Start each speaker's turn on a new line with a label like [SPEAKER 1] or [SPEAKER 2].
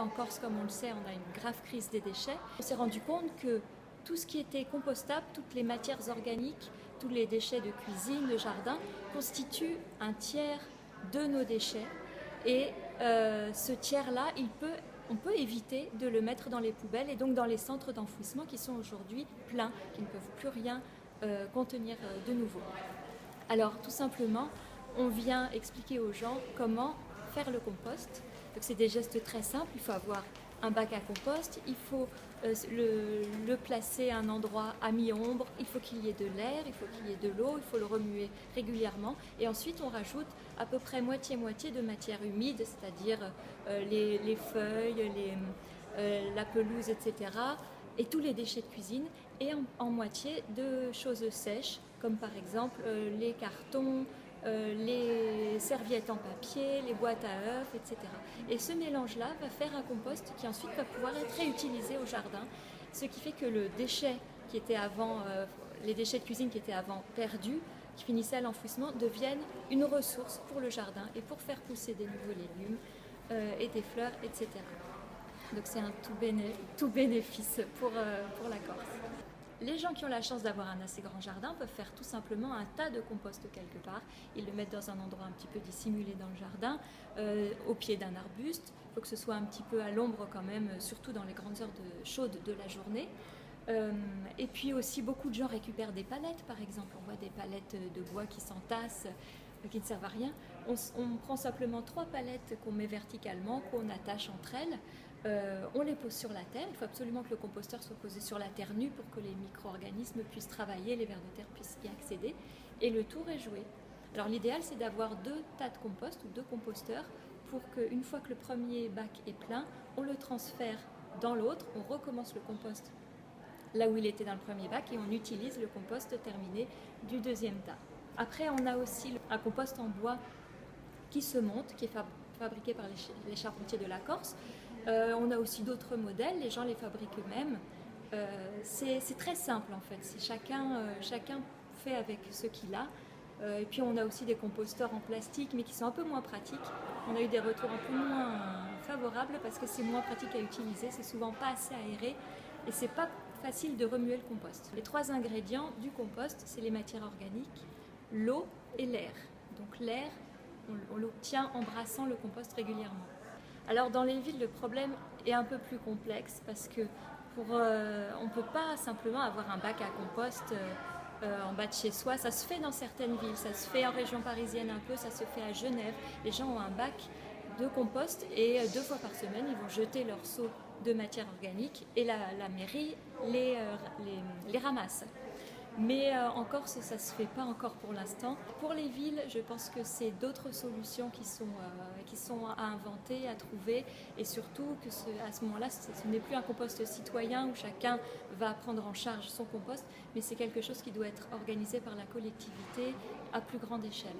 [SPEAKER 1] En Corse, comme on le sait, on a une grave crise des déchets. On s'est rendu compte que tout ce qui était compostable, toutes les matières organiques, tous les déchets de cuisine, de jardin, constituent un tiers de nos déchets. Et ce tiers-là, on peut éviter de le mettre dans les poubelles et donc dans les centres d'enfouissement qui sont aujourd'hui pleins, qui ne peuvent plus rien contenir de nouveau. Alors tout simplement, on vient expliquer aux gens comment faire le compost. Donc c'est des gestes très simples, il faut avoir un bac à compost, il faut le placer à un endroit à mi-ombre, il faut qu'il y ait de l'air, il faut qu'il y ait de l'eau, il faut le remuer régulièrement et ensuite on rajoute à peu près moitié-moitié de matière humide, c'est-à-dire les feuilles, la pelouse, etc. et tous les déchets de cuisine et en moitié de choses sèches comme par exemple les cartons, les serviettes en papier, les boîtes à œufs, etc. Et ce mélange-là va faire un compost qui ensuite va pouvoir être réutilisé au jardin, ce qui fait que le déchet qui était avant, les déchets de cuisine qui étaient avant perdus, qui finissaient à l'enfouissement, deviennent une ressource pour le jardin et pour faire pousser des nouveaux légumes et des fleurs, etc. Donc c'est un tout bénéfice pour la Corse. Les gens qui ont la chance d'avoir un assez grand jardin peuvent faire tout simplement un tas de compost quelque part. Ils le mettent dans un endroit un petit peu dissimulé dans le jardin, au pied d'un arbuste. Il faut que ce soit un petit peu à l'ombre quand même, surtout dans les grandes heures chaudes de la journée. Et puis aussi beaucoup de gens récupèrent des palettes par exemple. On voit des palettes de bois qui s'entassent, qui ne servent à rien. On prend simplement 3 palettes qu'on met verticalement, qu'on attache entre elles. On les pose sur la terre, il faut absolument que le composteur soit posé sur la terre nue pour que les micro-organismes puissent travailler, les vers de terre puissent y accéder, et le tour est joué. Alors l'idéal c'est d'avoir 2 tas de compost ou 2 composteurs pour qu'une fois que le premier bac est plein, on le transfère dans l'autre, on recommence le compost là où il était dans le premier bac et on utilise le compost terminé du deuxième tas. Après on a aussi un compost en bois qui se monte, qui est fabriqué par les charpentiers de la Corse. On a aussi d'autres modèles, les gens les fabriquent eux-mêmes. C'est très simple en fait, chacun fait avec ce qu'il a. Et puis on a aussi des composteurs en plastique mais qui sont un peu moins pratiques. On a eu des retours un peu moins favorables parce que c'est moins pratique à utiliser, c'est souvent pas assez aéré et c'est pas facile de remuer le compost. Les 3 ingrédients du compost, c'est les matières organiques, l'eau et l'air. Donc l'air, on l'obtient en brassant le compost régulièrement. Alors dans les villes, le problème est un peu plus complexe parce que on ne peut pas simplement avoir un bac à compost en bas de chez soi. Ça se fait dans certaines villes, ça se fait en région parisienne un peu, ça se fait à Genève. Les gens ont un bac de compost et 2 fois par semaine, ils vont jeter leurs seaux de matière organique et la mairie les ramasse. Mais en Corse, ça ne se fait pas encore pour l'instant. Pour les villes, je pense que c'est d'autres solutions qui sont à inventer, à trouver, et surtout que à ce moment-là, ce n'est plus un compost citoyen où chacun va prendre en charge son compost, mais c'est quelque chose qui doit être organisé par la collectivité à plus grande échelle.